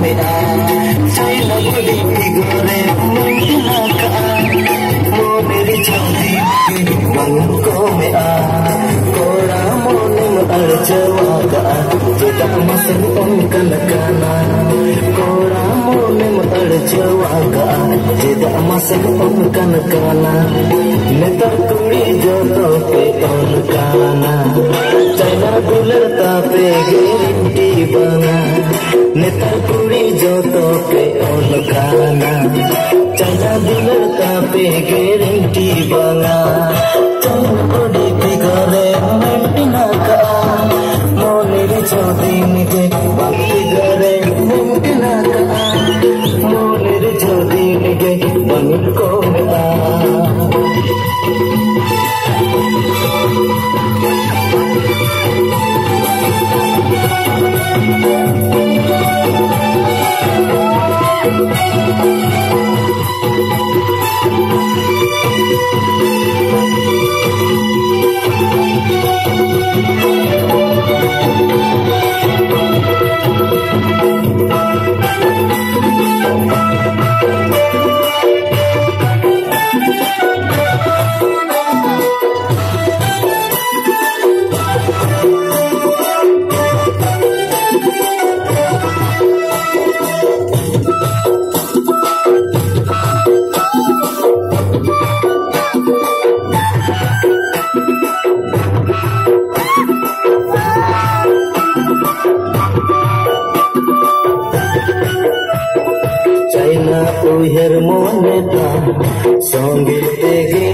mea China budi igore mungkina ka Moneri chodi bangko mea Kora monim arjawa ka Jika masin onkan kana Kora monim arjawa ka Jika masin onkan kana Netar kuri joto pe onkana China dular tape guarantee banga Netar kuri joto pe onkana China dular tape guarantee banga China body bigore mentina ka Moneri chodi nige bigore mentina ka Moneri chodi nige bangko mea China uher moneta songe tege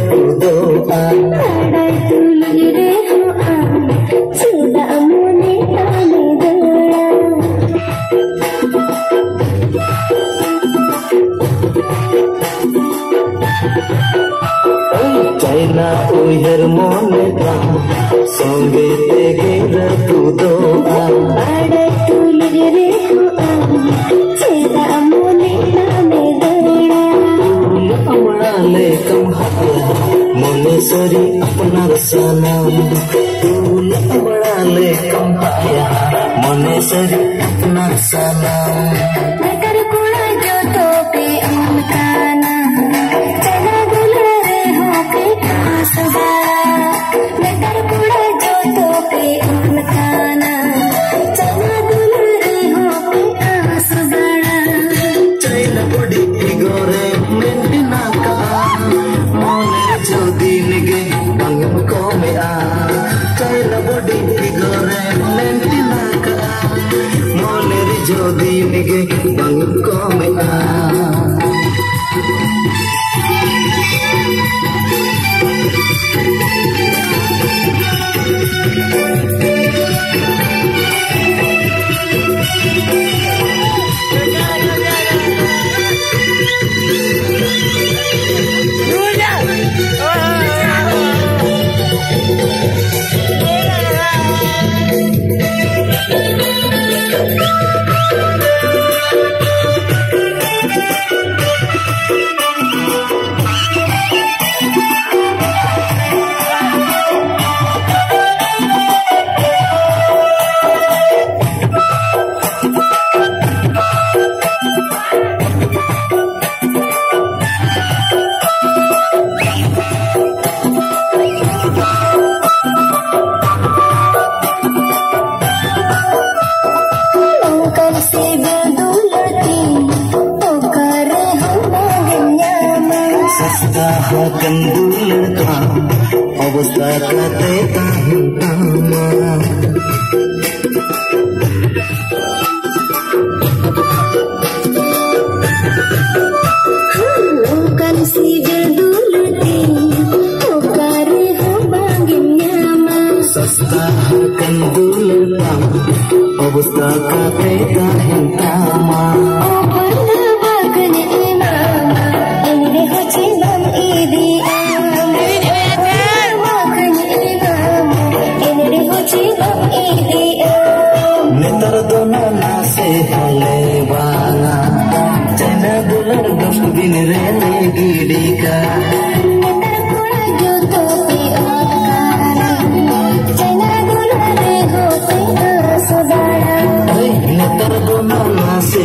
kudoan ada tulire hoan suda moneta nedara China uher moneta songe tege kudoan ada tulire hoan suda moneta nedara amrale kamhaya monesari apna rasana tul amrale kamhaya monesari apna rasana Netar kura joto pe onkana China dulare ho pe asbara Netar kura joto pe onkana China dulare ho pe asbara China body igore mentina ka moner jodi nige bangko mea China body igore mentina ka moner jodi nige bangko mea Akan dularka अवस्था का देता हूँ Bukan si jadulati Tukari ho bangin nyaman सस्ता akan dularka अवस्था का देता हूँ Oh pernah bagan imam Ini ho cibam idi Netar dono nase hale bana China dular dustbin rene gidika Netar kula joto pe otkara China dular go pe saudara Netar dono nase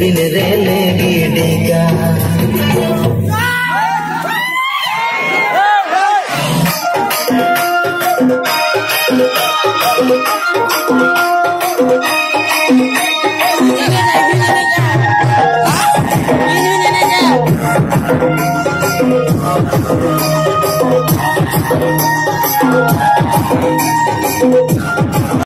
bin rele gidika